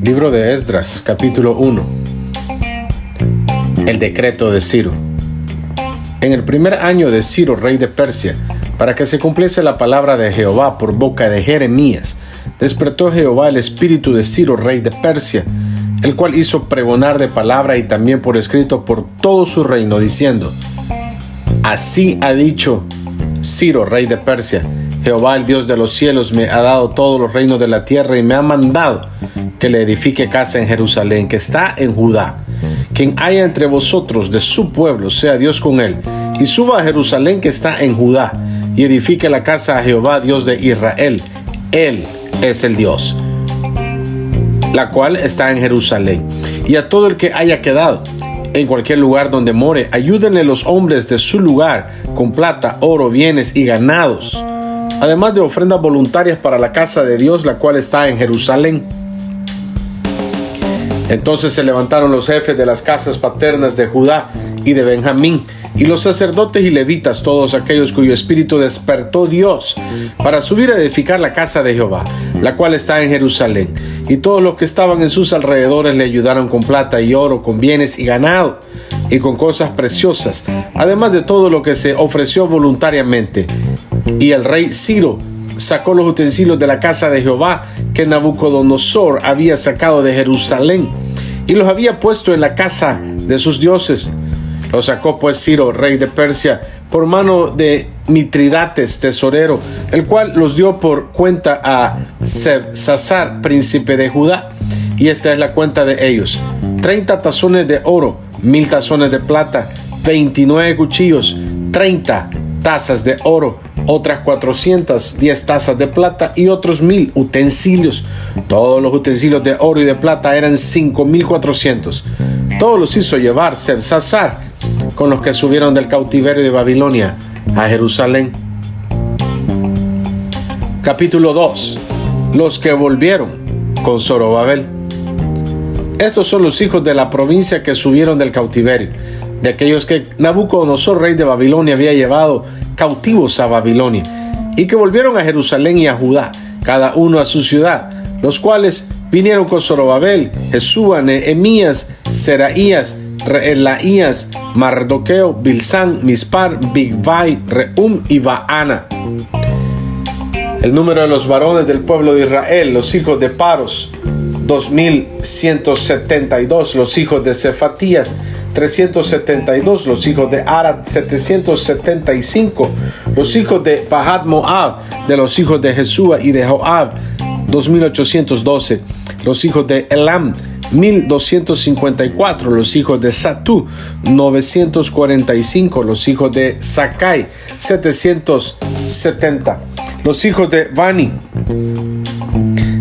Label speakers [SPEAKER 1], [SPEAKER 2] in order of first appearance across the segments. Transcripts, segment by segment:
[SPEAKER 1] Libro de Esdras, capítulo 1. El decreto de Ciro. En el primer año de Ciro, rey de Persia, para que se cumpliese la palabra de Jehová por boca de Jeremías, despertó Jehová el espíritu de Ciro, rey de Persia, el cual hizo pregonar de palabra y también por escrito por todo su reino, diciendo: Así ha dicho Ciro, rey de Persia: Jehová, el Dios de los cielos, me ha dado todos los reinos de la tierra y me ha mandado que le edifique casa en Jerusalén, que está en Judá. Quien haya entre vosotros de su pueblo, sea Dios con él, y suba a Jerusalén que está en Judá, y edifique la casa a Jehová, Dios de Israel. Él es el Dios, la cual está en Jerusalén. Y a todo el que haya quedado en cualquier lugar donde more, ayúdenle los hombres de su lugar con plata, oro, bienes y ganados, además de ofrendas voluntarias para la casa de Dios, la cual está en Jerusalén. Entonces se levantaron los jefes de las casas paternas de Judá y de Benjamín, y los sacerdotes y levitas, todos aquellos cuyo espíritu despertó Dios, para subir a edificar la casa de Jehová, la cual está en Jerusalén. Y todos los que estaban en sus alrededores le ayudaron con plata y oro, con bienes y ganado, y con cosas preciosas, además de todo lo que se ofreció voluntariamente. Y el rey Ciro sacó los utensilios de la casa de Jehová que Nabucodonosor había sacado de Jerusalén, y los había puesto en la casa de sus dioses. Los sacó pues Ciro, rey de Persia, por mano de Mitridates, tesorero, el cual los dio por cuenta a Sebsasar, príncipe de Judá. Y esta es la cuenta de ellos: 30 tazones de oro, 1000 tazones de plata, 29 cuchillos, 30 tazas de oro, otras 410 tazas de plata y otros 1000 utensilios. Todos los utensilios de oro y de plata eran 5400. Todos los hizo llevar Sebsasar con los que subieron del cautiverio de Babilonia a Jerusalén. Capítulo 2. Los que volvieron con Zorobabel. Estos son los hijos de la provincia que subieron del cautiverio, de aquellos que Nabucodonosor, rey de Babilonia, había llevado cautivos a Babilonia, y que volvieron a Jerusalén y a Judá, cada uno a su ciudad, los cuales vinieron con Zorobabel, Jesúa, Nehemías, Seraías, Reelaías, Mardoqueo, Bilsán, Mispar, Bigvai, Reum y Baana. El número de los varones del pueblo de Israel, los hijos de Paros, 2172, los hijos de Cefatías, 372, los hijos de Arad, 775, los hijos de Pahat Moab, de los hijos de Jesúa y de Joab, 2812, los hijos de Elam, 1254, los hijos de Satú, 945, los hijos de Sakai, 770, los hijos de Bani,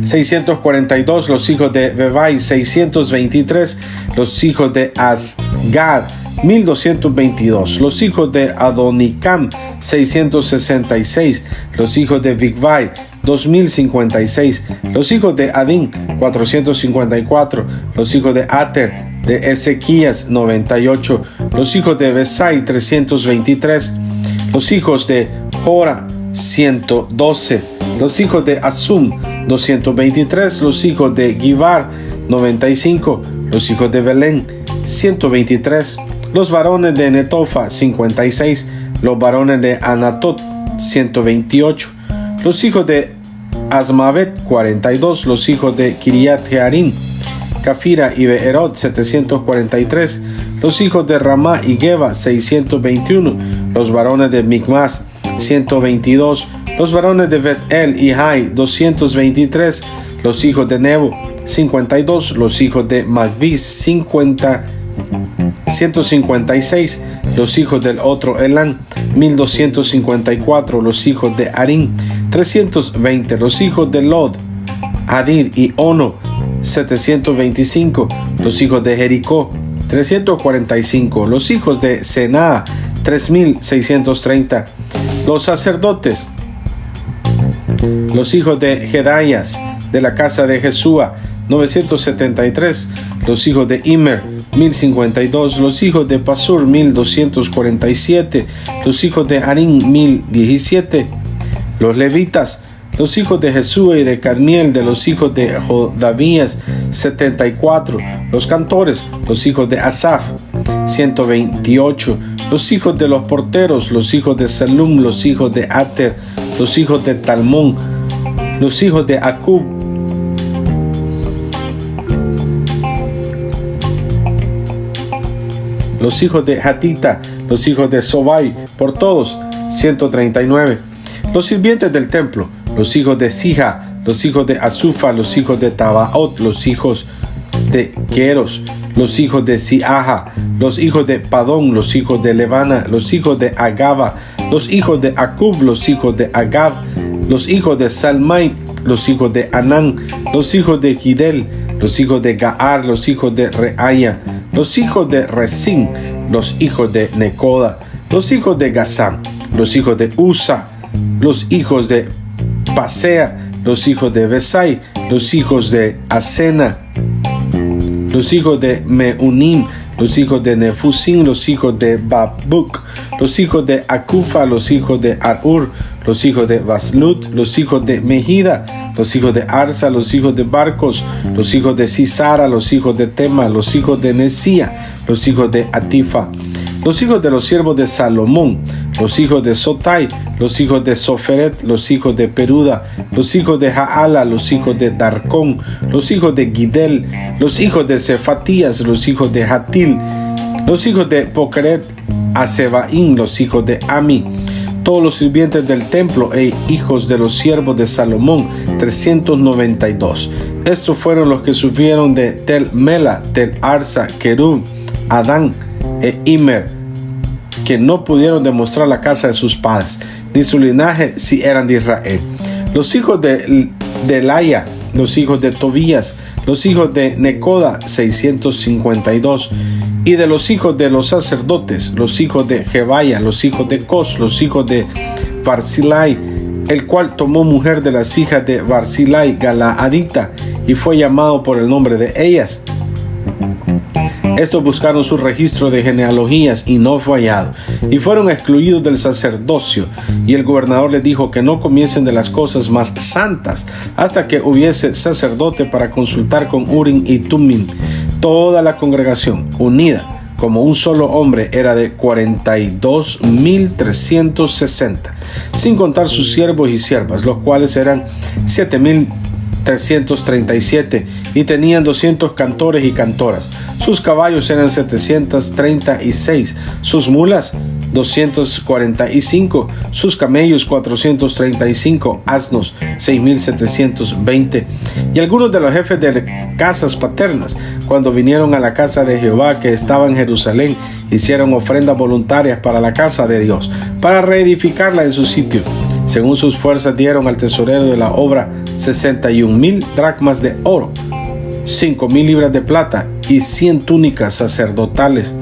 [SPEAKER 1] 642, los hijos de Bebai, 623, los hijos de Asgad, 1222, los hijos de Adonicam, 666, los hijos de Bigvai, 2056, los hijos de Adín, 454, los hijos de Ater, de Ezequías, 98, los hijos de Besai, 323, los hijos de Jora, 112, los hijos de Asum, 223, los hijos de Gibar, 95, los hijos de Belén, 123, los varones de Netofa, 56, los varones de Anatot, 128, los hijos de Asmavet, 42, los hijos de Kiriat Jearim, Cafira y Beerot, 743, los hijos de Ramá y Geba, 621, los varones de Micmas, 122, los varones de Bet-El y Jai, 223, los hijos de Nebo, 52, los hijos de Magvis, 156, los hijos del otro Elán, 1254, los hijos de Arim, 320, los hijos de Lod, Hadid y Ono, 725, los hijos de Jericó, 345, los hijos de Senaa, 3630, los sacerdotes, los hijos de Jedayas, de la casa de Jesúa, 973, los hijos de Immer, 1052, los hijos de Pasur, 1247, los hijos de Harim, 1017, Los levitas, los hijos de Jesúa y de Cadmiel, de los hijos de Jodavías, 74. Los cantores, los hijos de Asaf, 128. Los hijos de los porteros, los hijos de Salum, los hijos de Ater, los hijos de Talmón, los hijos de Acub, los hijos de Hatita, los hijos de Sobai, por todos, 139. Los sirvientes del templo, los hijos de Sija, los hijos de Azufa, los hijos de Tabaot, los hijos de Queros, los hijos de Siaha, los hijos de Padón, los hijos de Levana, los hijos de Agaba, los hijos de Acub, los hijos de Agab, los hijos de Salmai, los hijos de Anán, los hijos de Gidel, los hijos de Gaar, los hijos de Reaya, los hijos de Rezín, los hijos de Necoda, los hijos de Gazam, los hijos de Usa, los hijos de Pasea, los hijos de Besai, los hijos de Asena, los hijos de Meunim, los hijos de Nefusim, los hijos de Babuk, los hijos de Akufa, los hijos de Arur, los hijos de Baslut, los hijos de Mejida, los hijos de Arsa, los hijos de Barcos, los hijos de Sisara, los hijos de Tema, los hijos de Nesía, los hijos de Atifa, los hijos de los siervos de Salomón, los hijos de Sotai, los hijos de Soferet, los hijos de Peruda, los hijos de Jaala, los hijos de Darcón, los hijos de Gidel, los hijos de Cefatías, los hijos de Hatil, los hijos de Pokeret, Asebaín, los hijos de Ami, todos los sirvientes del templo e hijos de los siervos de Salomón, 392. Estos fueron los que sufrieron de Tel Mela, Tel Arsa, Kerub, Adán e Imer, que no pudieron demostrar la casa de sus padres, ni su linaje si eran de Israel. Los hijos de Delaya, los hijos de Tobías, los hijos de Necoda, 652. Y de los hijos de los sacerdotes, los hijos de Jebaya, los hijos de Cos, los hijos de Barzilai, el cual tomó mujer de las hijas de Barzilai, Galaadita, y fue llamado por el nombre de ellas. Estos buscaron su registro de genealogías y no fue hallado, y fueron excluidos del sacerdocio. Y el gobernador les dijo que no comiesen de las cosas más santas hasta que hubiese sacerdote para consultar con Urim y Tumim. Toda la congregación, unida como un solo hombre, era de 42.360, sin contar sus siervos y siervas, los cuales eran 7.337, y tenían 200 cantores y cantoras. Sus caballos eran 736, sus mulas 245, sus camellos 435, asnos 6.720. Y algunos de los jefes de casas paternas, cuando vinieron a la casa de Jehová que estaba en Jerusalén, hicieron ofrendas voluntarias para la casa de Dios, para reedificarla en su sitio. Según sus fuerzas dieron al tesorero de la obra 61,000 dracmas de oro, 5,000 libras de plata y 100 túnicas sacerdotales.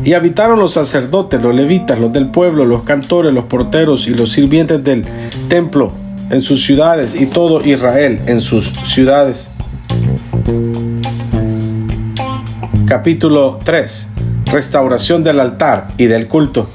[SPEAKER 1] Y habitaron los sacerdotes, los levitas, los del pueblo, los cantores, los porteros y los sirvientes del templo en sus ciudades, y todo Israel en sus ciudades. Capítulo 3. Restauración del altar y del culto.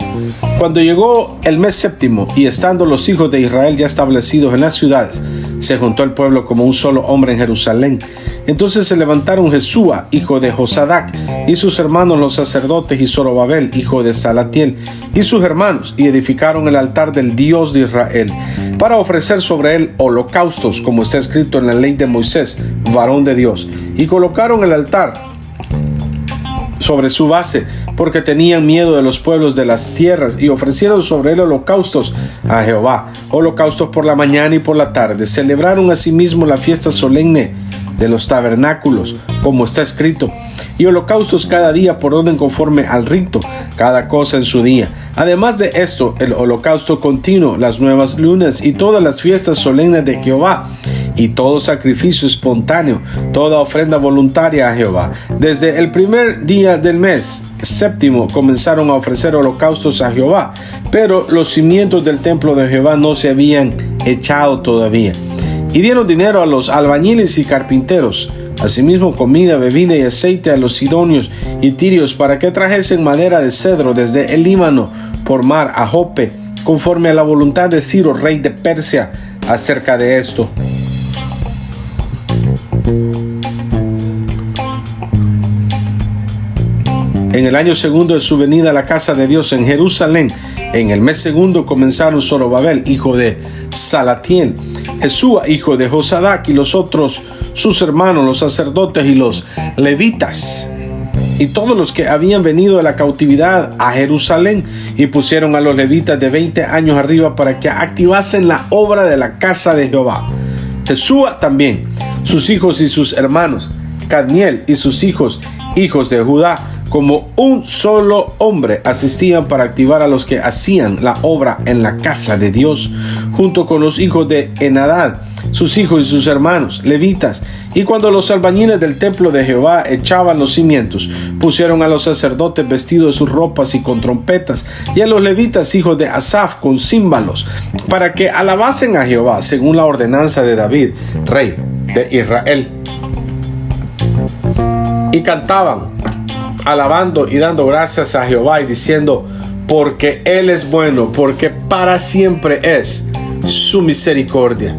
[SPEAKER 1] Cuando llegó el mes séptimo, y estando los hijos de Israel ya establecidos en las ciudades, se juntó el pueblo como un solo hombre en Jerusalén. Entonces se levantaron Jesúa, hijo de Josadac, y sus hermanos los sacerdotes, y Zorobabel, hijo de Salatiel, y sus hermanos, y edificaron el altar del Dios de Israel, para ofrecer sobre él holocaustos, como está escrito en la ley de Moisés, varón de Dios. Y colocaron el altar sobre su base, porque tenían miedo de los pueblos de las tierras, y ofrecieron sobre él holocaustos a Jehová, holocaustos por la mañana y por la tarde. Celebraron asimismo la fiesta solemne de los tabernáculos, como está escrito, y holocaustos cada día por orden conforme al rito, cada cosa en su día. Además de esto, el holocausto continuo, las nuevas lunas y todas las fiestas solemnes de Jehová, y todo sacrificio espontáneo, toda ofrenda voluntaria a Jehová. Desde el primer día del mes séptimo comenzaron a ofrecer holocaustos a Jehová, pero los cimientos del templo de Jehová no se habían echado todavía. Y dieron dinero a los albañiles y carpinteros, asimismo comida, bebida y aceite a los sidonios y tirios, para que trajesen madera de cedro desde el Líbano por mar a Jope, conforme a la voluntad de Ciro, rey de Persia, acerca de esto. En el año segundo de su venida a la casa de Dios en Jerusalén, en el mes segundo, comenzaron Zorobabel, hijo de Salatiel, Jesúa, hijo de Josadac, y los otros sus hermanos, los sacerdotes y los levitas, y todos los que habían venido de la cautividad a Jerusalén, y pusieron a los levitas de 20 años arriba para que activasen la obra de la casa de Jehová. Jesúa también, sus hijos y sus hermanos, Cadmiel y sus hijos, hijos de Judá, como un solo hombre, asistían para activar a los que hacían la obra en la casa de Dios, junto con los hijos de Henadad, sus hijos y sus hermanos, levitas. Y cuando los albañiles del templo de Jehová echaban los cimientos, pusieron a los sacerdotes vestidos de sus ropas y con trompetas, y a los levitas, hijos de Asaf, con címbalos, para que alabasen a Jehová, según la ordenanza de David, rey de Israel. Y cantaban, alabando y dando gracias a Jehová y diciendo: porque Él es bueno, porque para siempre es su misericordia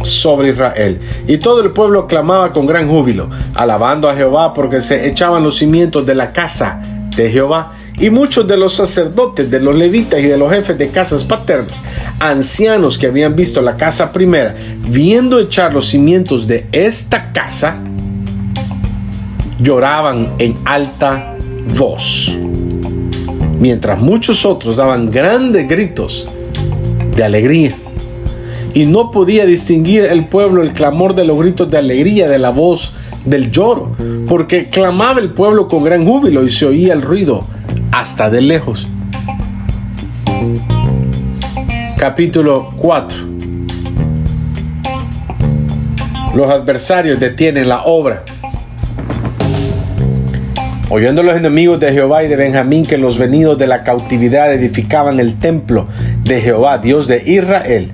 [SPEAKER 1] sobre Israel. Y todo el pueblo clamaba con gran júbilo, alabando a Jehová, porque se echaban los cimientos de la casa de Jehová. Y muchos de los sacerdotes, de los levitas y de los jefes de casas paternas, ancianos que habían visto la casa primera, viendo echar los cimientos de esta casa, lloraban en alta voz, mientras muchos otros daban grandes gritos de alegría. Y no podía distinguir el pueblo el clamor de los gritos de alegría de la voz del lloro, porque clamaba el pueblo con gran júbilo y se oía el ruido hasta de lejos. Capítulo 4. Los adversarios detienen la obra. Oyendo los enemigos de Jehová y de Benjamín que los venidos de la cautividad edificaban el templo de Jehová, Dios de Israel,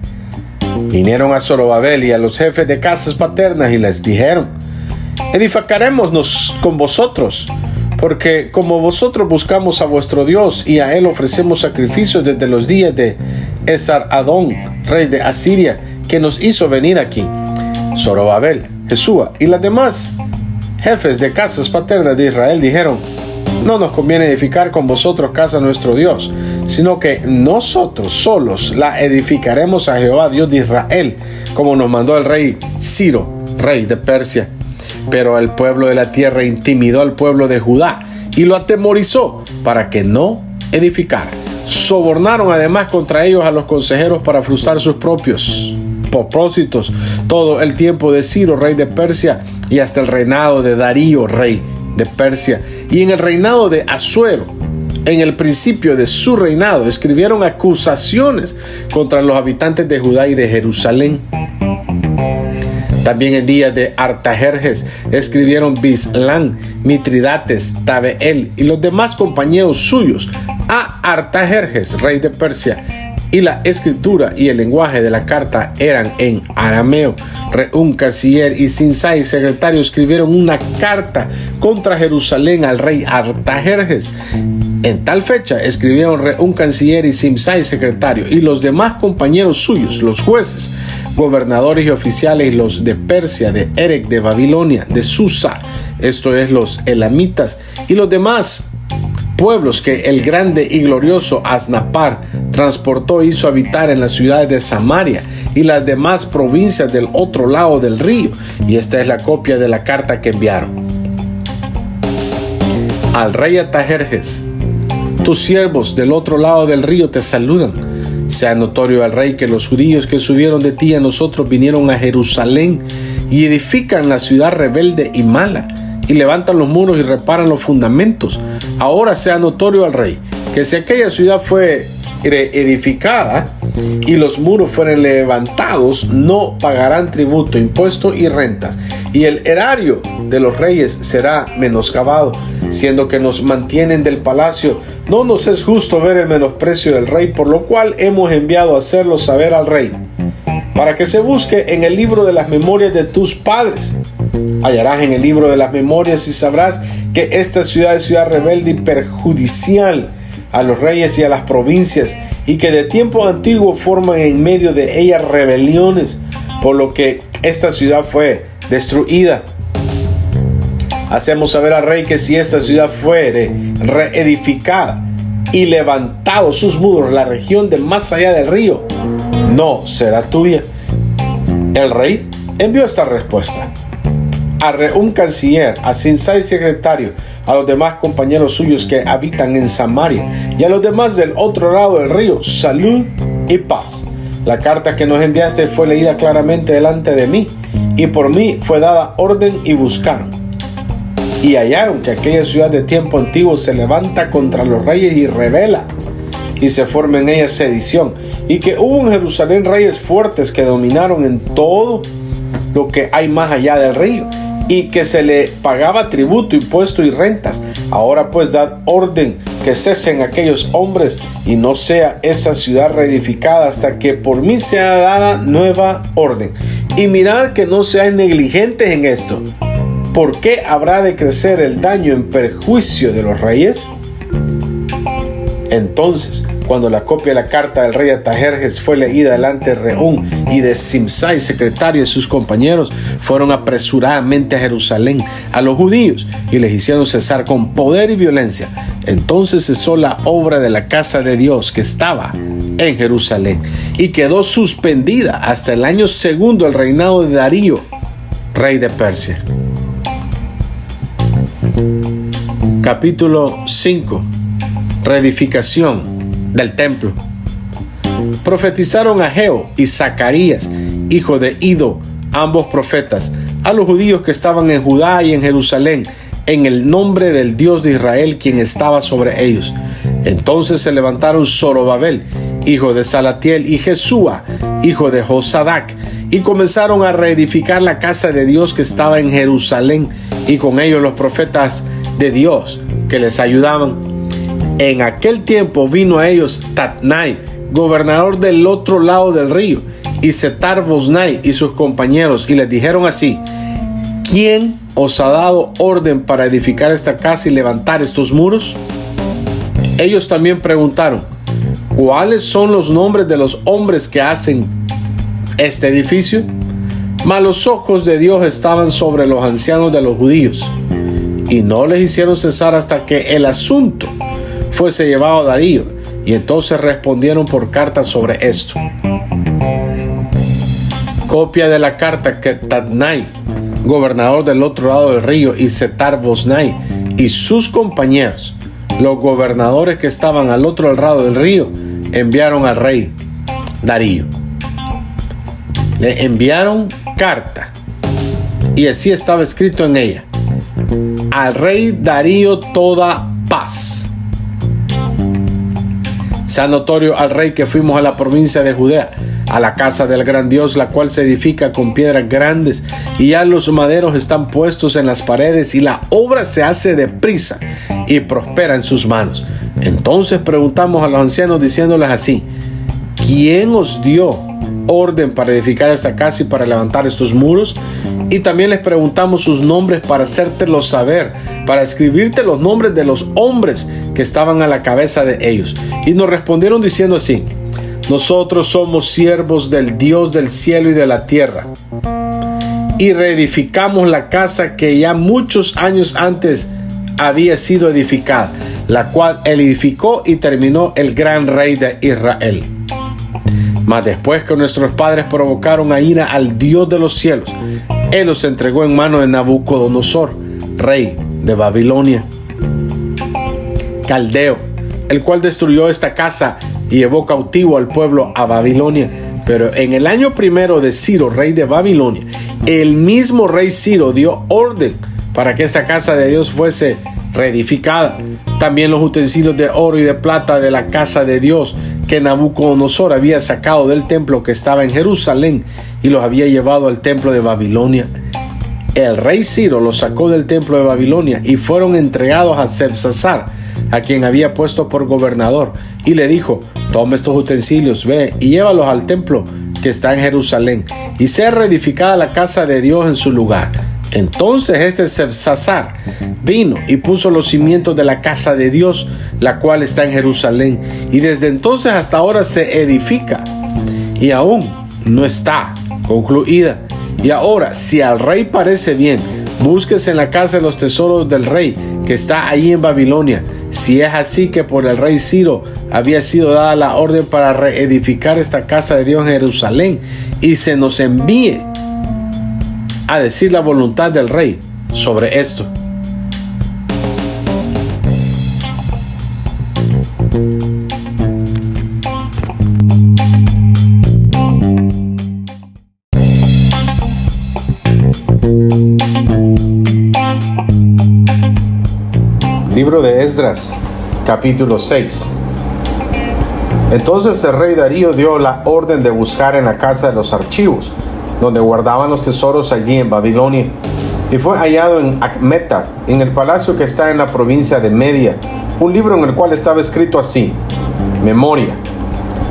[SPEAKER 1] vinieron a Zorobabel y a los jefes de casas paternas y les dijeron: edificarémonos con vosotros, porque como vosotros buscamos a vuestro Dios y a él ofrecemos sacrificios desde los días de Esar-Adón, rey de Asiria, que nos hizo venir aquí. Zorobabel, Jesúa y las demás jefes de casas paternas de Israel dijeron: no nos conviene edificar con vosotros casa a nuestro Dios, sino que nosotros solos la edificaremos a Jehová, Dios de Israel, como nos mandó el rey Ciro, rey de Persia. Pero el pueblo de la tierra intimidó al pueblo de Judá y lo atemorizó para que no edificara. Sobornaron además contra ellos a los consejeros para frustrar sus propios propósitos todo el tiempo de Ciro, rey de Persia, y hasta el reinado de Darío, rey de Persia. Y en el reinado de Asuero, en el principio de su reinado, escribieron acusaciones contra los habitantes de Judá y de Jerusalén. También en días de Artajerjes escribieron Bislán, Mitridates, Tabeel y los demás compañeros suyos a Artajerjes, rey de Persia. Y la escritura y el lenguaje de la carta eran en arameo. Reún, canciller, y Simsai, secretario, escribieron una carta contra Jerusalén al rey Artajerjes. En tal fecha escribieron Reún, canciller, y Simsai, secretario, y los demás compañeros suyos, los jueces, gobernadores y oficiales, los de Persia, de Erec, de Babilonia, de Susa, esto es los elamitas, y los demás pueblos que el grande y glorioso Asnapar transportó e hizo habitar en las ciudades de Samaria y las demás provincias del otro lado del río. Y esta es la copia de la carta que enviaron. Al rey Artajerjes: tus siervos del otro lado del río te saludan. Sea notorio al rey que los judíos que subieron de ti a nosotros vinieron a Jerusalén y edifican la ciudad rebelde y mala, y levantan los muros y reparan los fundamentos. Ahora sea notorio al rey que si aquella ciudad fue edificada y los muros fueren levantados, no pagarán tributo, impuesto y rentas, y el erario de los reyes será menoscabado. Siendo que nos mantienen del palacio, no nos es justo ver el menosprecio del rey, por lo cual hemos enviado a hacerlo saber al rey, para que se busque en el libro de las memorias de tus padres Hallarás en el libro de las memorias y sabrás que esta ciudad es ciudad rebelde y perjudicial a los reyes y a las provincias, y que de tiempo antiguo forman en medio de ella rebeliones, por lo que esta ciudad fue destruida. Hacemos saber al rey que si esta ciudad fuere reedificada y levantado sus muros, la región de más allá del río no será tuya. El rey envió esta respuesta a Rehum canciller, a Simsai secretario, a los demás compañeros suyos que habitan en Samaria y a los demás del otro lado del río: salud y paz. La carta que nos enviaste fue leída claramente delante de mí, y por mí fue dada orden, y buscaron y hallaron que aquella ciudad de tiempo antiguo se levanta contra los reyes y rebela, y se forma en ella sedición, y que hubo en Jerusalén reyes fuertes que dominaron en todo lo que hay más allá del río, y que se le pagaba tributo, impuesto y rentas. Ahora pues dad orden que cesen aquellos hombres, y no sea esa ciudad reedificada hasta que por mí sea dada nueva orden. Y mirad que no seáis negligentes en esto. ¿Por qué habrá de crecer el daño en perjuicio de los reyes? Entonces, cuando la copia de la carta del rey Artajerjes fue leída delante de Rehum y de Simsai, secretario, y sus compañeros, fueron apresuradamente a Jerusalén a los judíos y les hicieron cesar con poder y violencia. Entonces cesó la obra de la casa de Dios que estaba en Jerusalén, y quedó suspendida hasta el año segundo del reinado de Darío, rey de Persia. Capítulo 5. Reedificación del templo. Profetizaron Ageo y Zacarías, hijo de Ido, ambos profetas, a los judíos que estaban en Judá y en Jerusalén, en el nombre del Dios de Israel, quien estaba sobre ellos. Entonces se levantaron Zorobabel, hijo de Salatiel, y Jesúa, hijo de Josadac, y comenzaron a reedificar la casa de Dios que estaba en Jerusalén, y con ellos los profetas de Dios que les ayudaban. En aquel tiempo vino a ellos Tatnai, gobernador del otro lado del río, y Setar-Boznai y sus compañeros, y les dijeron así: ¿quién os ha dado orden para edificar esta casa y levantar estos muros? Ellos también preguntaron: ¿cuáles son los nombres de los hombres que hacen este edificio? Mas los ojos de Dios estaban sobre los ancianos de los judíos, y no les hicieron cesar hasta que el asunto fuese llevado a Darío, y entonces respondieron por carta sobre esto. Copia de la carta que Tatnai, gobernador del otro lado del río, y Setar-Boznai y sus compañeros, los gobernadores que estaban al otro lado del río, enviaron al rey Darío. Le enviaron carta, y así estaba escrito en ella: al rey Darío toda paz. Sea notorio al rey que fuimos a la provincia de Judea, a la casa del gran Dios, la cual se edifica con piedras grandes, y ya los maderos están puestos en las paredes, y la obra se hace deprisa y prospera en sus manos. Entonces preguntamos a los ancianos diciéndoles así: ¿quién os dio orden para edificar esta casa y para levantar estos muros? Y también les preguntamos sus nombres para hacértelos saber, para escribirte los nombres de los hombres que estaban a la cabeza de ellos. Y nos respondieron diciendo así: nosotros somos siervos del Dios del cielo y de la tierra, y reedificamos la casa que ya muchos años antes había sido edificada, la cual él edificó y terminó el gran rey de Israel. Mas después que nuestros padres provocaron a ira al Dios de los cielos, él los entregó en mano de Nabucodonosor, rey de Babilonia, caldeo, el cual destruyó esta casa y llevó cautivo al pueblo a Babilonia. Pero en el año primero de Ciro, rey de Babilonia, el mismo rey Ciro dio orden para que esta casa de Dios fuese reedificada. También los utensilios de oro y de plata de la casa de Dios que Nabucodonosor había sacado del templo que estaba en Jerusalén y los había llevado al templo de Babilonia. El rey Ciro los sacó del templo de Babilonia y fueron entregados a Sebsasar, a quien había puesto por gobernador, y le dijo: toma estos utensilios, ve y llévalos al templo que está en Jerusalén, y sea reedificada la casa de Dios en su lugar. Entonces este Sebsasar vino y puso los cimientos de la casa de Dios, la cual está en Jerusalén, y desde entonces hasta ahora se edifica, y aún no está concluida. Y ahora, si al rey parece bien, búsquese en la casa de los tesoros del rey, que está allí en Babilonia. Si es así que por el rey Ciro había sido dada la orden para reedificar esta casa de Dios en Jerusalén, y se nos envíe a decir la voluntad del rey sobre esto. Libro de Esdras, capítulo 6. Entonces el rey Darío dio la orden de buscar en la casa de los archivos, donde guardaban los tesoros allí en Babilonia, y fue hallado en Acmeta, en el palacio que está en la provincia de Media, un libro en el cual estaba escrito así: Memoria.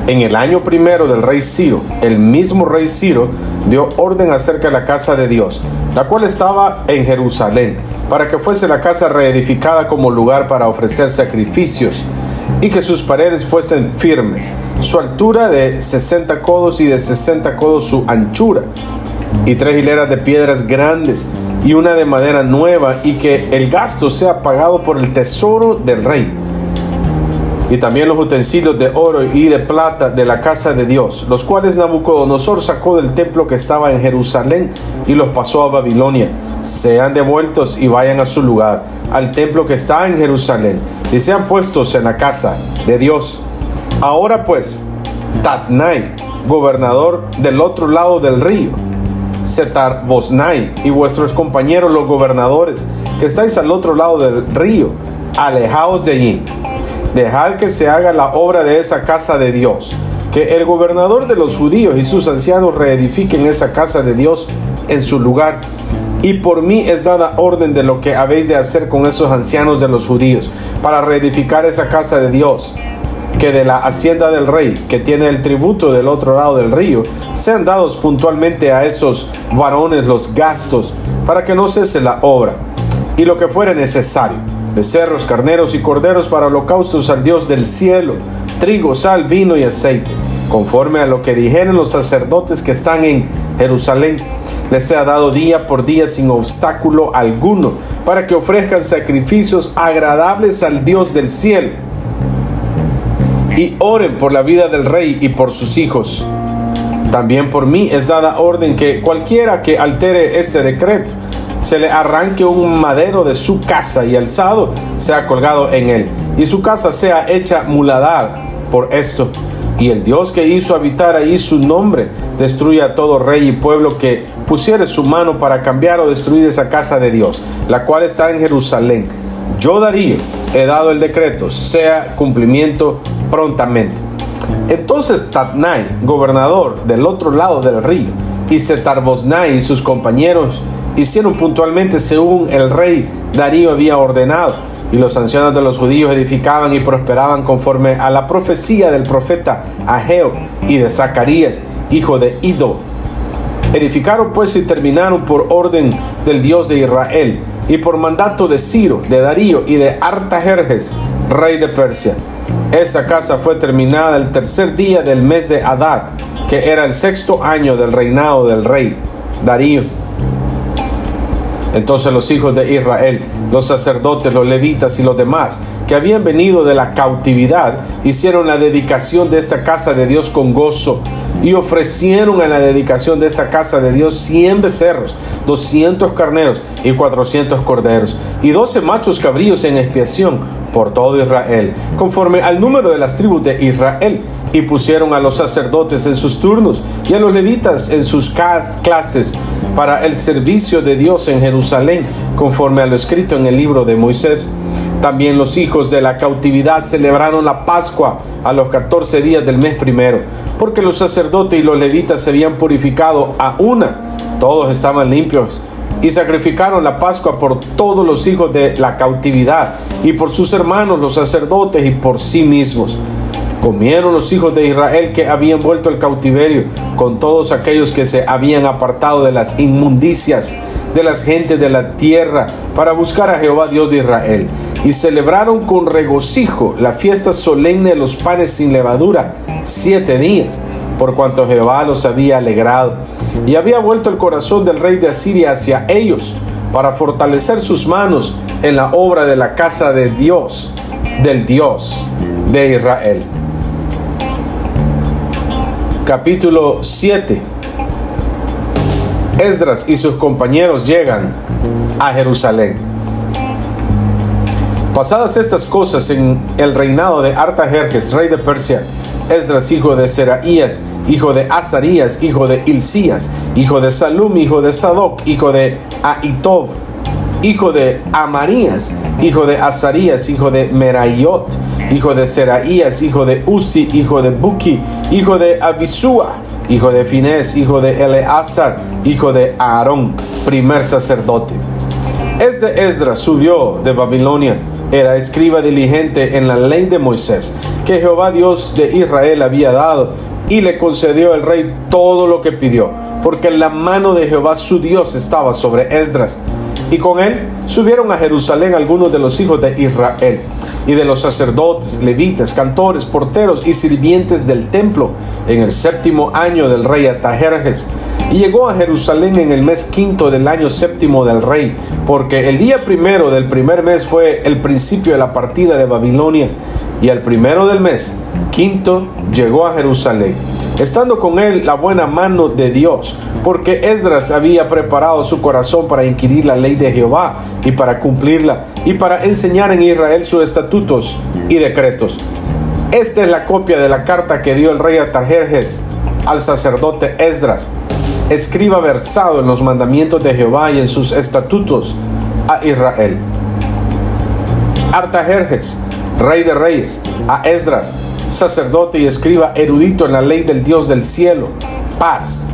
[SPEAKER 1] En el año primero del rey Ciro, el mismo rey Ciro dio orden acerca de la casa de Dios, la cual estaba en Jerusalén, para que fuese la casa reedificada como lugar para ofrecer sacrificios, y que sus paredes fuesen firmes, su altura de 60 codos y de 60 codos su anchura, y 3 hileras de piedras grandes y una de madera nueva, y que el gasto sea pagado por el tesoro del rey. Y también los utensilios de oro y de plata de la casa de Dios, los cuales Nabucodonosor sacó del templo que estaba en Jerusalén y los pasó a Babilonia, sean devueltos y vayan a su lugar, al templo que está en Jerusalén, y sean puestos en la casa de Dios. Ahora pues, Tatnai, gobernador del otro lado del río, Setar-Boznai y vuestros compañeros los gobernadores que estáis al otro lado del río, alejaos de allí. Dejad que se haga la obra de esa casa de Dios, que el gobernador de los judíos y sus ancianos reedifiquen esa casa de Dios en su lugar. Y por mí es dada orden de lo que habéis de hacer con esos ancianos de los judíos, para reedificar esa casa de Dios, que de la hacienda del rey, que tiene el tributo del otro lado del río, sean dados puntualmente a esos varones los gastos, para que no cese la obra, y lo que fuere necesario: becerros, carneros y corderos para holocaustos al Dios del cielo, trigo, sal, vino y aceite, conforme a lo que dijeren los sacerdotes que están en Jerusalén, les sea dado día por día sin obstáculo alguno, para que ofrezcan sacrificios agradables al Dios del cielo, y oren por la vida del rey y por sus hijos. También por mí es dada orden que cualquiera que altere este decreto, se le arranque un madero de su casa y alzado sea colgado en él, y su casa sea hecha muladar por esto. Y el Dios que hizo habitar allí su nombre destruya a todo rey y pueblo que pusiere su mano para cambiar o destruir esa casa de Dios, la cual está en Jerusalén. Yo, Darío, he dado el decreto, sea cumplimiento prontamente. Entonces Tatnai, gobernador del otro lado del río, y Setar-Boznai y sus compañeros hicieron puntualmente según el rey Darío había ordenado, y los ancianos de los judíos edificaban y prosperaban conforme a la profecía del profeta Ageo y de Zacarías, hijo de Ido. Edificaron pues y terminaron por orden del Dios de Israel, y por mandato de Ciro, de Darío y de Artajerjes, rey de Persia. Esta casa fue terminada el tercer día del mes de Adar, que era el 6º año del reinado del rey Darío. Entonces los hijos de Israel, los sacerdotes, los levitas y los demás que habían venido de la cautividad, hicieron la dedicación de esta casa de Dios con gozo, y ofrecieron en la dedicación de esta casa de Dios 100 becerros, 200 carneros y 400 corderos, y 12 machos cabríos en expiación por todo Israel, conforme al número de las tribus de Israel. Y pusieron a los sacerdotes en sus turnos y a los levitas en sus clases para el servicio de Dios en Jerusalén, conforme a lo escrito en el libro de Moisés. También los hijos de la cautividad celebraron la Pascua a los 14 días del mes primero, porque los sacerdotes y los levitas se habían purificado a una, todos estaban limpios, y sacrificaron la Pascua por todos los hijos de la cautividad, y por sus hermanos los sacerdotes, y por sí mismos. Comieron los hijos de Israel que habían vuelto al cautiverio con todos aquellos que se habían apartado de las inmundicias de las gentes de la tierra para buscar a Jehová Dios de Israel. Y celebraron con regocijo la fiesta solemne de los panes sin levadura 7 días, por cuanto Jehová los había alegrado. Y había vuelto el corazón del rey de Asiria hacia ellos, para fortalecer sus manos en la obra de la casa de Dios, del Dios de Israel. Capítulo 7. Esdras y sus compañeros llegan a Jerusalén. Pasadas estas cosas en el reinado de Artajerjes, rey de Persia, Esdras, hijo de Seraías, hijo de Azarías, hijo de Hilcías, hijo de Salum, hijo de Sadoc, hijo de Ahitov, hijo de Amarías, hijo de Azarías, hijo de Meraiot, hijo de Seraías, hijo de Uzi, hijo de Buki, hijo de Abisúa, hijo de Finés, hijo de Eleazar, hijo de Aarón, primer sacerdote. Esdras subió de Babilonia, era escriba diligente en la ley de Moisés, que Jehová Dios de Israel había dado, y le concedió el rey todo lo que pidió, porque la mano de Jehová su Dios estaba sobre Esdras. Y con él subieron a Jerusalén algunos de los hijos de Israel, y de los sacerdotes, levitas, cantores, porteros y sirvientes del templo, en el 7º año del rey Artajerjes. Y llegó a Jerusalén en el mes 5 del año 7 del rey, porque el día 1 del primer mes fue el principio de la partida de Babilonia, y al 1 del mes 5 llegó a Jerusalén, estando con él la buena mano de Dios, porque Esdras había preparado su corazón para inquirir la ley de Jehová y para cumplirla, y para enseñar en Israel sus estatutos y decretos. Esta es la copia de la carta que dio el rey Artajerjes al sacerdote Esdras, escriba versado en los mandamientos de Jehová y en sus estatutos a Israel. Artajerjes, rey de reyes, a Esdras, sacerdote y escriba erudito en la ley del Dios del cielo, paz.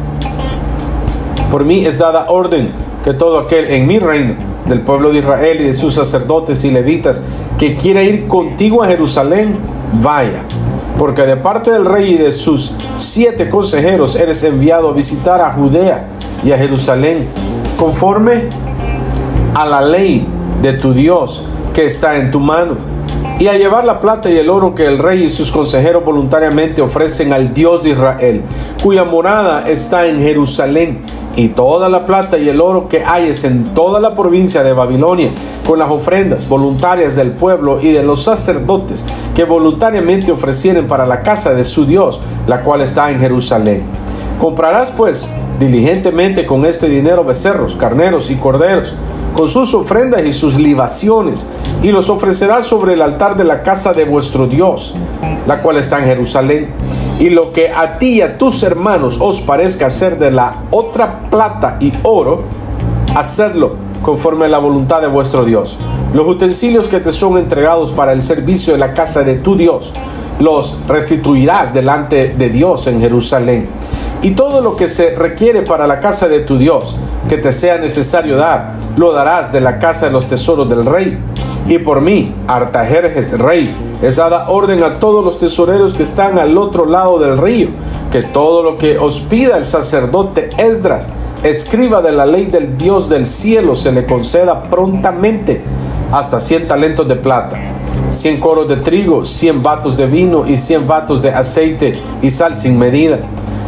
[SPEAKER 1] Por mí es dada orden que todo aquel en mi reino, del pueblo de Israel y de sus sacerdotes y levitas, que quiera ir contigo a Jerusalén, vaya. Porque de parte del rey y de sus 7 consejeros eres enviado a visitar a Judea y a Jerusalén, conforme a la ley de tu Dios que está en tu mano, y a llevar la plata y el oro que el rey y sus consejeros voluntariamente ofrecen al Dios de Israel, cuya morada está en Jerusalén, y toda la plata y el oro que hayes en toda la provincia de Babilonia, con las ofrendas voluntarias del pueblo y de los sacerdotes que voluntariamente ofrecieren para la casa de su Dios, la cual está en Jerusalén. Comprarás pues diligentemente con este dinero becerros, carneros y corderos, con sus ofrendas y sus libaciones, y los ofrecerás sobre el altar de la casa de vuestro Dios, la cual está en Jerusalén. Y lo que a ti y a tus hermanos os parezca hacer de la otra plata y oro, hacedlo conforme a la voluntad de vuestro Dios. Los utensilios que te son entregados para el servicio de la casa de tu Dios, los restituirás delante de Dios en Jerusalén. Y todo lo que se requiere para la casa de tu Dios, que te sea necesario dar, lo darás de la casa de los tesoros del rey. Y por mí, Artajerjes, rey, es dada orden a todos los tesoreros que están al otro lado del río, que todo lo que os pida el sacerdote Esdras, escriba de la ley del Dios del cielo, se le conceda prontamente, hasta 100 talentos de plata, 100 coros de trigo, 100 batos de vino y 100 batos de aceite y sal sin medida.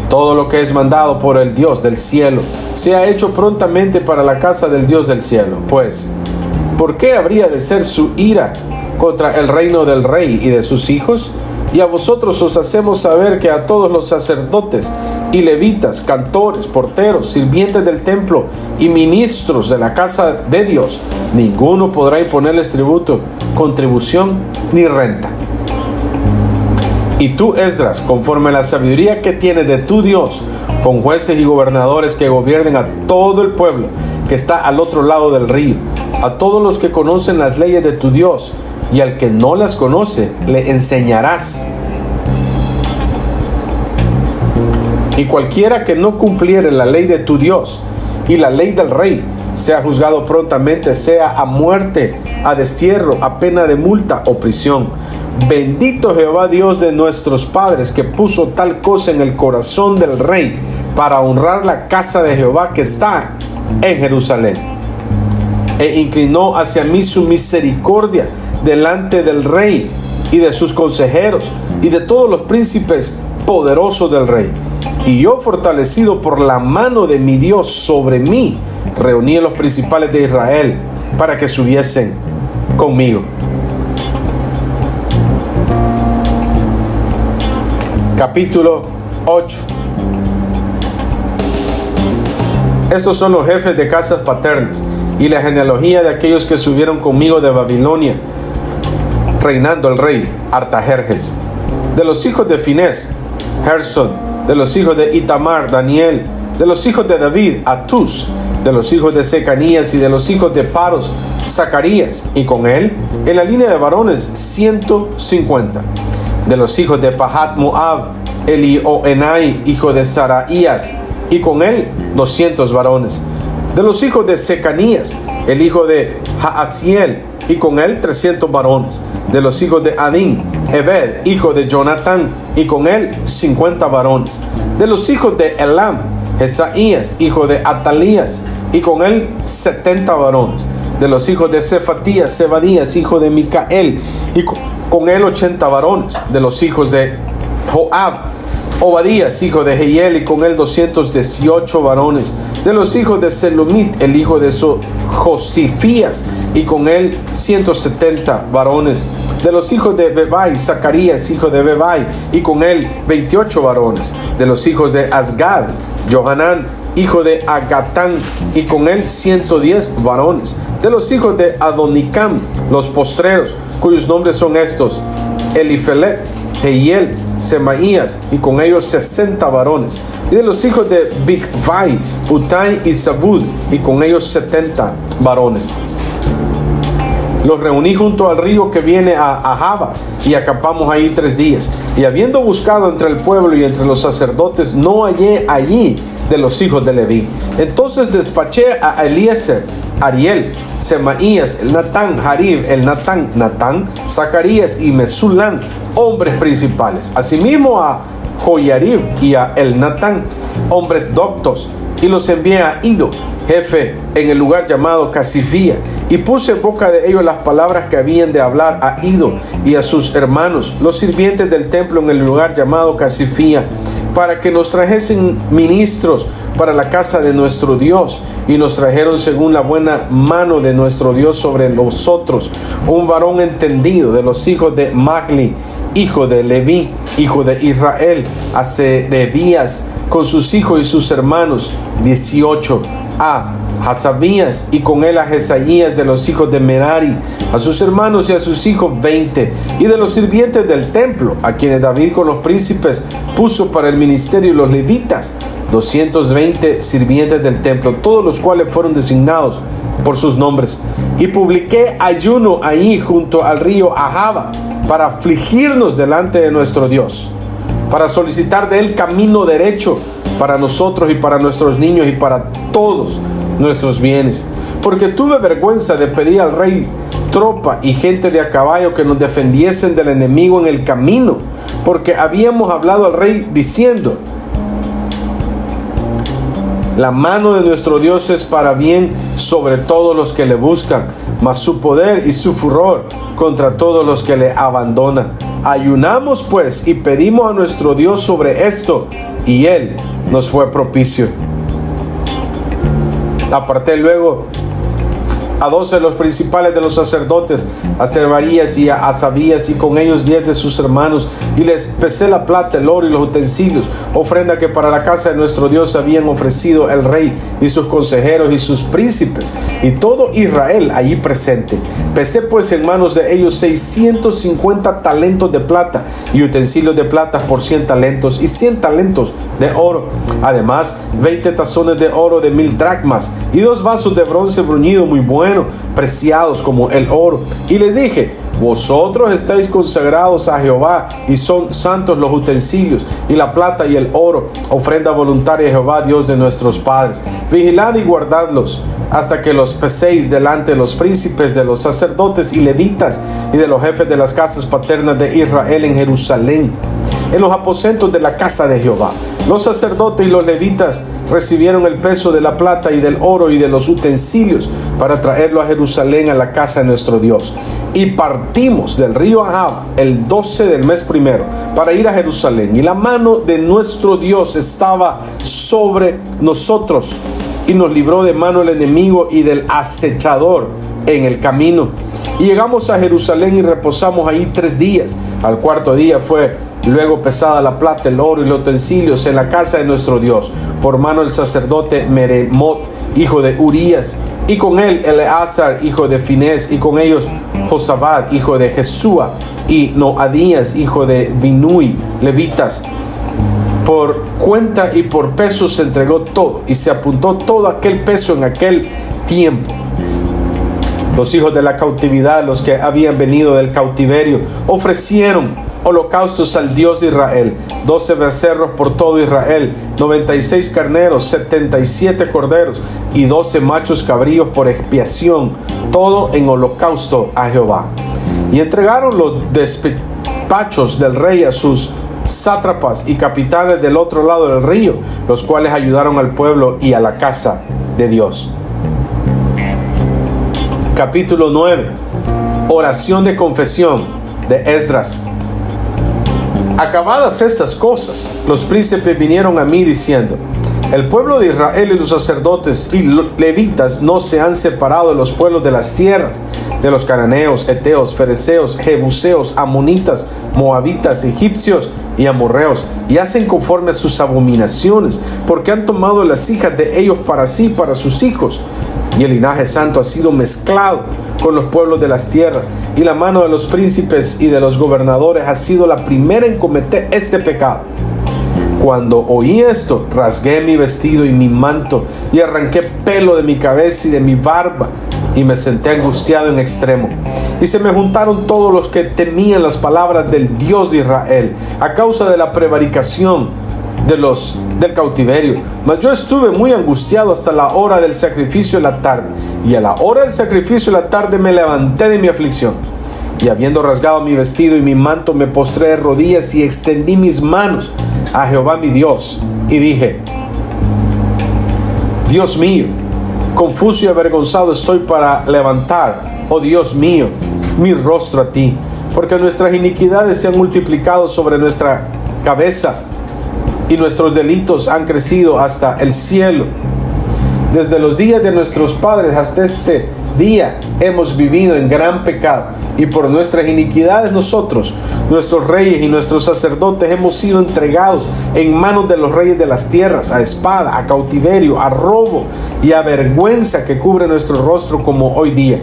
[SPEAKER 1] Todo lo que es mandado por el Dios del cielo sea hecho prontamente para la casa del Dios del cielo. Pues, ¿por qué habría de ser su ira contra el reino del rey y de sus hijos? Y a vosotros os hacemos saber que a todos los sacerdotes y levitas, cantores, porteros, sirvientes del templo y ministros de la casa de Dios, ninguno podrá imponerles tributo, contribución ni renta. Y tú, Esdras, conforme a la sabiduría que tienes de tu Dios, con jueces y gobernadores que gobiernen a todo el pueblo que está al otro lado del río, a todos los que conocen las leyes de tu Dios, y al que no las conoce, le enseñarás. Y cualquiera que no cumpliere la ley de tu Dios y la ley del rey, sea juzgado prontamente, sea a muerte, a destierro, a pena de multa o prisión. bendito Jehová Dios de nuestros padres, que puso tal cosa en el corazón del rey para honrar la casa de Jehová que está en Jerusalén. E inclinó hacia mí su misericordia delante del rey y de sus consejeros y de todos los príncipes poderosos del rey. Y yo, fortalecido por la mano de mi Dios sobre mí, reuní a los principales de Israel para que subiesen conmigo. Capítulo 8. Estos son los jefes de casas paternas y la genealogía de aquellos que subieron conmigo de Babilonia, reinando el rey Artajerjes. De los hijos de Finés, Gersón. De los hijos de Itamar, Daniel. De los hijos de David, Atús. De los hijos de Secanías y de los hijos de Paros, Zacarías, y con él, en la línea de varones, 150. De los hijos de Pahat Moab, Elioenai, hijo de Saraías, y con él 200 varones. De los hijos de Secanías, el hijo de Jaasiel, y con él 300 varones. De los hijos de Adín, Ebed, hijo de Jonatán, y con él 50 varones. De los hijos de Elam, Jesaías, hijo de Atalías, y con él 70 varones. De los hijos de Cefatías, Zebadías, hijo de Micael, y con él 80 varones. De los hijos de Joab, Obadías, hijo de Jehiel, y con él 218 varones. De los hijos de Selomit, el hijo de Josifías, y con él 170 varones. De los hijos de Bebai, Zacarías, hijo de Bebai, y con él 28 varones. De los hijos de Asgad, Johanán, hijo de Agatán, y con él 110 varones. De los hijos de Adonicam, los postreros, cuyos nombres son estos: Elifelet, Jehiel, Semaías, y con ellos 60 varones. Y de los hijos de Bigvai, Utai y Zabud, y con ellos 70 varones. Los reuní junto al río que viene a Ahava, y acampamos ahí 3 días. Y habiendo buscado entre el pueblo y entre los sacerdotes, no hallé allí de los hijos de Leví. Entonces despaché a Eliezer, Ariel, Semaías, el Natán, Jarib, el Natán, Zacarías y Mesulán, hombres principales. Asimismo a Joyarib y a el Natán, hombres doctos, y los envié a Ido, jefe en el lugar llamado Casifía, y puse en boca de ellos las palabras que habían de hablar a Ido y a sus hermanos, los sirvientes del templo en el lugar llamado Casifía, para que nos trajesen ministros para la casa de nuestro Dios. Y nos trajeron según la buena mano de nuestro Dios sobre nosotros un varón entendido de los hijos de Magli, hijo de Leví, hijo de Israel, a Serebías con sus hijos y sus hermanos, 18, a Hasabías, y con él a Jesaías de los hijos de Merari, a sus hermanos y a sus hijos 20, y de los sirvientes del templo, a quienes David con los príncipes puso para el ministerio, los levitas, 220 sirvientes del templo, todos los cuales fueron designados por sus nombres. Y publiqué ayuno ahí junto al río Ahava, para afligirnos delante de nuestro Dios, para solicitar de él camino derecho para nosotros y para nuestros niños y para todos nuestros bienes, porque tuve vergüenza de pedir al rey tropa y gente de a caballo que nos defendiesen del enemigo en el camino, porque habíamos hablado al rey diciendo: la mano de nuestro Dios es para bien sobre todos los que le buscan, mas su poder y su furor contra todos los que le abandonan. Ayunamos pues y pedimos a nuestro Dios sobre esto, y él nos fue propicio. Aparté luego a 12 de los principales de los sacerdotes, a Servarías y a Asabías, y con ellos 10 de sus hermanos, y les pesé la plata, el oro y los utensilios, ofrenda que para la casa de nuestro Dios habían ofrecido el rey y sus consejeros y sus príncipes, y todo Israel allí presente. Pesé pues en manos de ellos 650 talentos de plata, y utensilios de plata por 100 talentos, y 100 talentos de oro. Además, 20 tazones de oro de 1000 dracmas, y 2 vasos de bronce bruñido muy bueno, preciados como el oro. Y les dije: vosotros estáis consagrados a Jehová, y son santos los utensilios, y la plata y el oro, ofrenda voluntaria a Jehová, Dios de nuestros padres. Vigilad y guardadlos, hasta que los peséis delante de los príncipes, de los sacerdotes y levitas, y de los jefes de las casas paternas de Israel en Jerusalén, en los aposentos de la casa de Jehová. Los sacerdotes y los levitas recibieron el peso de la plata y del oro y de los utensilios para traerlo a Jerusalén, a la casa de nuestro Dios. Y partimos del río Ahava el 12 del mes primero para ir a Jerusalén. Y la mano de nuestro Dios estaba sobre nosotros, y nos libró de mano del enemigo y del acechador en el camino. Y llegamos a Jerusalén y reposamos ahí 3 días. Al 4.º día fue luego pesada la plata, el oro y los utensilios en la casa de nuestro Dios, por mano del sacerdote Meremot, hijo de Urías, y con él Eleazar, hijo de Finés, y con ellos Josabad, hijo de Jesúa, y Noadías, hijo de Binui, levitas. Por cuenta y por peso se entregó todo, y se apuntó todo aquel peso en aquel tiempo. Los hijos de la cautividad, los que habían venido del cautiverio, ofrecieron holocaustos al Dios de Israel: 12 becerros por todo Israel, 96 carneros, 77 corderos y 12 machos cabríos por expiación, todo en holocausto a Jehová. Y entregaron los despachos del rey a sus sátrapas y capitanes del otro lado del río, los cuales ayudaron al pueblo y a la casa de Dios. Capítulo 9. Oración de confesión de Esdras. Acabadas estas cosas, los príncipes vinieron a mí diciendo: el pueblo de Israel y los sacerdotes y levitas no se han separado de los pueblos de las tierras, de los cananeos, heteos, fereceos, jebuseos, amonitas, moabitas, egipcios y amorreos, y hacen conforme a sus abominaciones, porque han tomado las hijas de ellos para sí, para sus hijos. Y el linaje santo ha sido mezclado con los pueblos de las tierras, y la mano de los príncipes y de los gobernadores ha sido la primera en cometer este pecado. Cuando oí esto, rasgué mi vestido y mi manto, y arranqué pelo de mi cabeza y de mi barba, y me senté angustiado en extremo. Y se me juntaron todos los que temían las palabras del Dios de Israel, a causa de la prevaricación del cautiverio. Mas yo estuve muy angustiado hasta la hora del sacrificio de la tarde, y a la hora del sacrificio de la tarde me levanté de mi aflicción. Y habiendo rasgado mi vestido y mi manto, me postré de rodillas y extendí mis manos a Jehová mi Dios, y dije: Dios mío, confuso y avergonzado estoy para levantar, oh Dios mío, mi rostro a ti, porque nuestras iniquidades se han multiplicado sobre nuestra cabeza, y nuestros delitos han crecido hasta el cielo. Desde los días de nuestros padres hasta ese día hemos vivido en gran pecado, y por nuestras iniquidades nosotros, nuestros reyes y nuestros sacerdotes, hemos sido entregados en manos de los reyes de las tierras, a espada, a cautiverio, a robo y a vergüenza que cubre nuestro rostro como hoy día.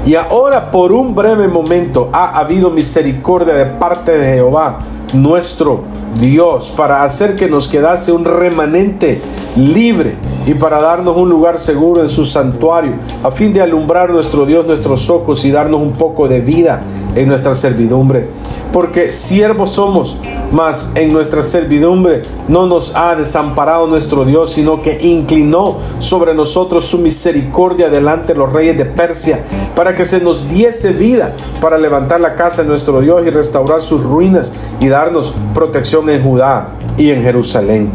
[SPEAKER 1] Y ahora por un breve momento ha habido misericordia de parte de Jehová nuestro Dios, para hacer que nos quedase un remanente libre, y para darnos un lugar seguro en su santuario, a fin de alumbrar nuestro Dios nuestros ojos y darnos un poco de vida en nuestra servidumbre. Porque siervos somos, mas en nuestra servidumbre no nos ha desamparado nuestro Dios, sino que inclinó sobre nosotros su misericordia delante de los reyes de Persia, para que se nos diese vida para levantar la casa de nuestro Dios y restaurar sus ruinas, y darnos protección en Judá y en Jerusalén.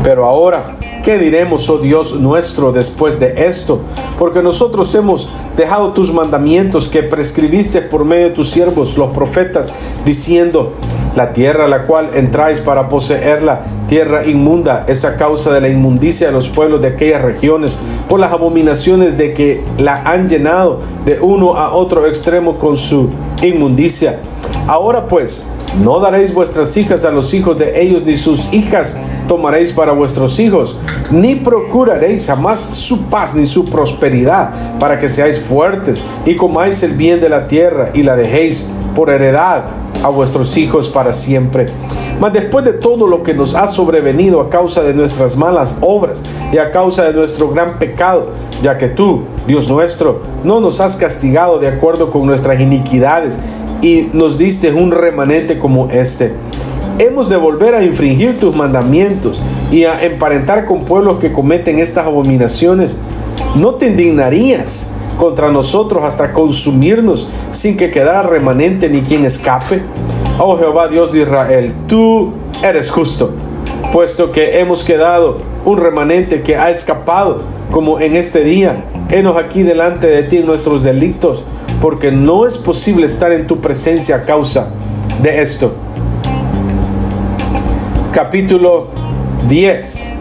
[SPEAKER 1] Pero ahora, ¿qué diremos, oh Dios nuestro, después de esto? Porque nosotros hemos dejado tus mandamientos que prescribiste por medio de tus siervos los profetas, diciendo: la tierra a la cual entráis para poseerla, tierra inmunda, es a causa de la inmundicia de los pueblos de aquellas regiones, por las abominaciones de que la han llenado de uno a otro extremo con su inmundicia. Ahora pues, no daréis vuestras hijas a los hijos de ellos, ni sus hijas tomaréis para vuestros hijos, ni procuraréis jamás su paz ni su prosperidad, para que seáis fuertes y comáis el bien de la tierra, y la dejéis por heredad a vuestros hijos para siempre. Mas después de todo lo que nos ha sobrevenido a causa de nuestras malas obras y a causa de nuestro gran pecado, ya que tú, Dios nuestro, no nos has castigado de acuerdo con nuestras iniquidades y nos diste un remanente como este, hemos de volver a infringir tus mandamientos y a emparentar con pueblos que cometen estas abominaciones. ¿No te indignarías contra nosotros hasta consumirnos sin que quedara remanente ni quien escape? Oh Jehová Dios de Israel, tú eres justo, puesto que hemos quedado un remanente que ha escapado, como en este día. Henos aquí delante de ti en nuestros delitos, porque no es posible estar en tu presencia a causa de esto. Capítulo 10.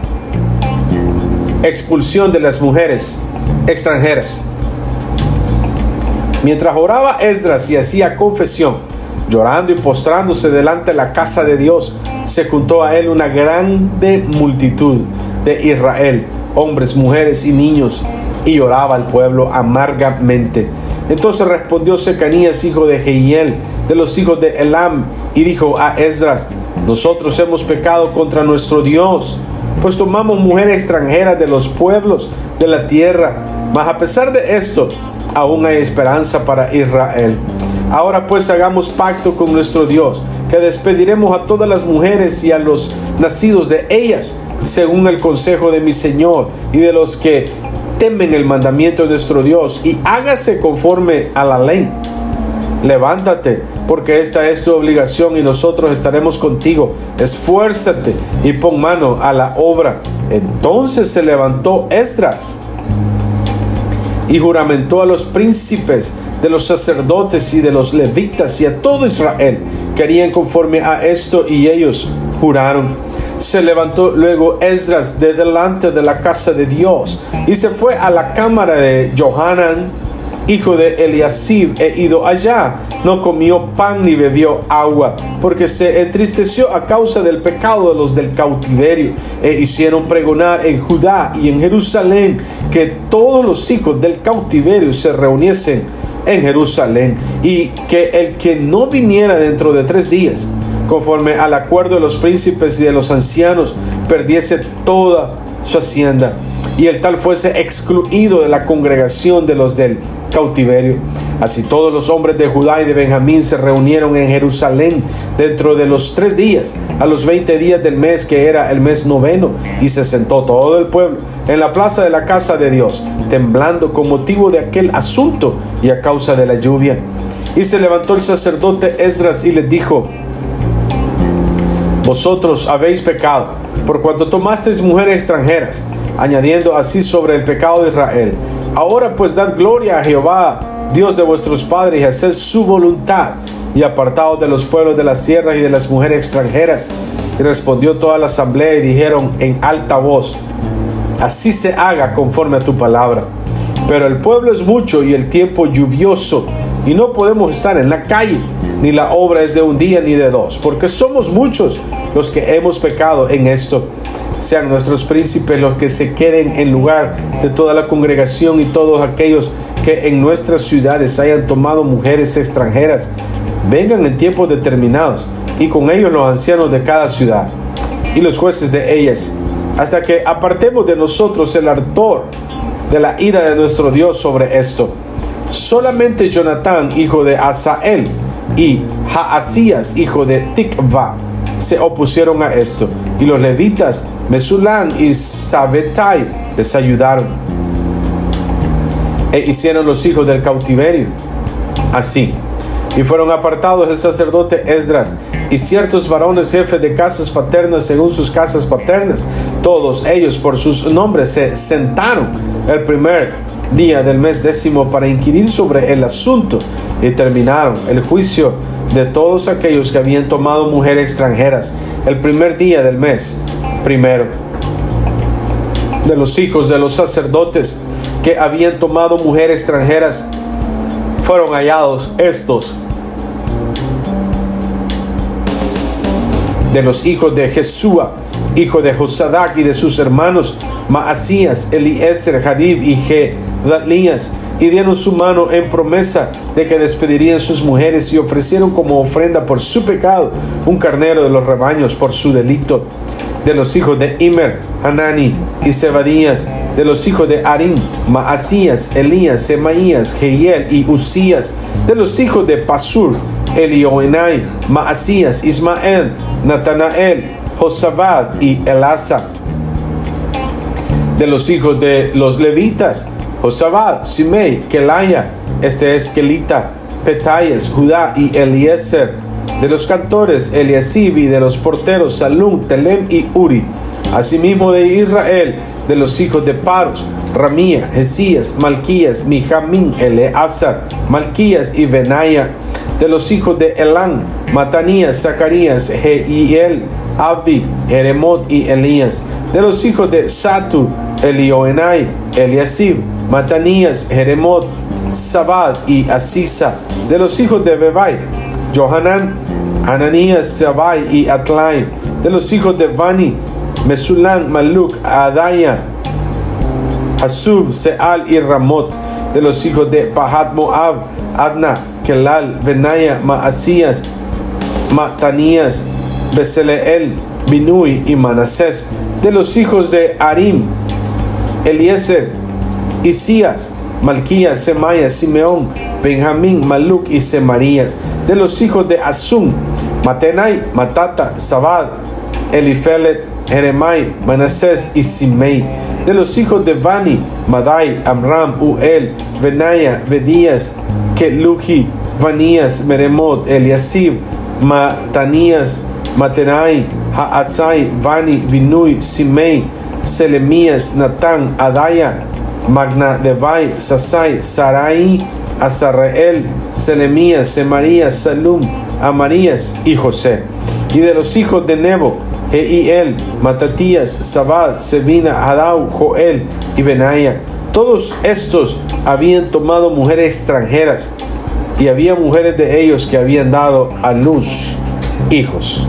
[SPEAKER 1] Expulsión de las mujeres extranjeras. Mientras oraba Esdras y hacía confesión, llorando y postrándose delante de la casa de Dios, se juntó a él una grande multitud de Israel, hombres, mujeres y niños, y lloraba al pueblo amargamente. Entonces respondió Secanías, hijo de Jehiel, de los hijos de Elam, y dijo a Esdras: nosotros hemos pecado contra nuestro Dios, pues tomamos mujeres extranjeras de los pueblos de la tierra. Mas a pesar de esto, aún hay esperanza para Israel. Ahora pues hagamos pacto con nuestro Dios, que despediremos a todas las mujeres y a los nacidos de ellas, según el consejo de mi Señor y de los que temen el mandamiento de nuestro Dios, y hágase conforme a la ley. Levántate, porque esta es tu obligación y nosotros estaremos contigo. Esfuérzate y pon mano a la obra. Entonces se levantó Esdras y juramentó a los príncipes de los sacerdotes y de los levitas y a todo Israel. Querían conforme a esto y ellos juraron. Se levantó luego Esdras de delante de la casa de Dios y se fue a la cámara de Johanán, hijo de Eliasib, e ido allá, no comió pan ni bebió agua, porque se entristeció a causa del pecado de los del cautiverio. E hicieron pregonar en Judá y en Jerusalén que todos los hijos del cautiverio se reuniesen en Jerusalén, y que el que no viniera dentro de 3 días, conforme al acuerdo de los príncipes y de los ancianos, perdiese toda su hacienda, y el tal fuese excluido de la congregación de los del cautiverio. Así todos los hombres de Judá y de Benjamín se reunieron en Jerusalén dentro de los 3 días, a los 20 días del mes, que era el mes 9, y se sentó todo el pueblo en la plaza de la casa de Dios, temblando con motivo de aquel asunto y a causa de la lluvia. Y se levantó el sacerdote Esdras y les dijo: vosotros habéis pecado, por cuanto tomasteis mujeres extranjeras, añadiendo así sobre el pecado de Israel. Ahora pues dad gloria a Jehová, Dios de vuestros padres, y haced su voluntad, y apartaos de los pueblos de las tierras y de las mujeres extranjeras. Y respondió toda la asamblea y dijeron en alta voz: así se haga conforme a tu palabra. Pero el pueblo es mucho y el tiempo lluvioso, y no podemos estar en la calle, ni la obra es de un día ni de 2, porque somos muchos los que hemos pecado en esto. Sean nuestros príncipes los que se queden en lugar de toda la congregación, y todos aquellos que en nuestras ciudades hayan tomado mujeres extranjeras vengan en tiempos determinados, y con ellos los ancianos de cada ciudad y los jueces de ellas, hasta que apartemos de nosotros el ardor de la ira de nuestro Dios sobre esto. Solamente Jonatán, hijo de Asael, y Jaasías, hijo de Tikva, se opusieron a esto, y los levitas Mesulán y Sabetai les ayudaron. E hicieron los hijos del cautiverio así, y fueron apartados el sacerdote Esdras y ciertos varones jefes de casas paternas según sus casas paternas. Todos ellos por sus nombres se sentaron el primer día del mes 10 para inquirir sobre el asunto, y terminaron el juicio de todos aquellos que habían tomado mujeres extranjeras el primer día del mes 1. De los hijos de los sacerdotes que habían tomado mujeres extranjeras fueron hallados estos: de los hijos de Jesúa, hijo de Josadac, y de sus hermanos Maasías, Eliezer, Jarib y Gedalías, y dieron su mano en promesa de que despedirían sus mujeres y ofrecieron como ofrenda por su pecado un carnero de los rebaños por su delito. De los hijos de Immer, Hanani y Zebadías. De los hijos de Arim, Maasías, Elías, Semaías, Jehiel y Usías. De los hijos de Pasur, Elioenai, Maasías, Ismael, Natanael, Josabad y Elasa. De los hijos de los levitas, Josabad, Simei, Kelaya, este es Kelita, Petayas, Judá y Eliezer. De los cantores, Eliasib, y de los porteros, Salum, Telem y Uri. Asimismo de Israel, de los hijos de Paros, Ramía, Jesías, Malquías, Mijamín, Eleazar, Malquías y Benaya. De los hijos de Elán, Matanías, Zacarías, Jehiel, Abdi, Jeremot y Elías. De los hijos de Satu, Elioenai, Eliasib, Matanías, Jeremot, Sabad y Asisa. De los hijos de Bebai, Johanan, Ananías, Sabai y Atlai. De los hijos de Bani, Mesulam, Maluk, Adaya, Hasub, Seal y Ramot. De los hijos de Pahat Moab, Adna, Kelal, Benaya, Maasías, Matanías, Beseleel, Binui y Manasés. De los hijos de Arim, Eliezer, Isías, Malquías, Semaya, Simeón, Benjamín, Maluk y Semarías. De los hijos de Asum, Matenai, Matata, Sabad, Elifelet, Jeremai, Manasés y Simei. De los hijos de Bani, Madai, Amram, Uel, Benaya, Bedías, Keluhi, Vanías, Meremot, Eliasib, Matanías, Matenai, Haasai, Bani, Binui, Simei, Selemías, Natán, Adaya, Magnadevai, Sasai, Sarai, Azarreel, Selemías, Semarías, Salum, Amarías y José. Y de los hijos de Nebo, Jehiel, Matatías, Sabad, Sebina, Hadau, Joel y Benaya. Todos estos habían tomado mujeres extranjeras, y había mujeres de ellos que habían dado a luz hijos.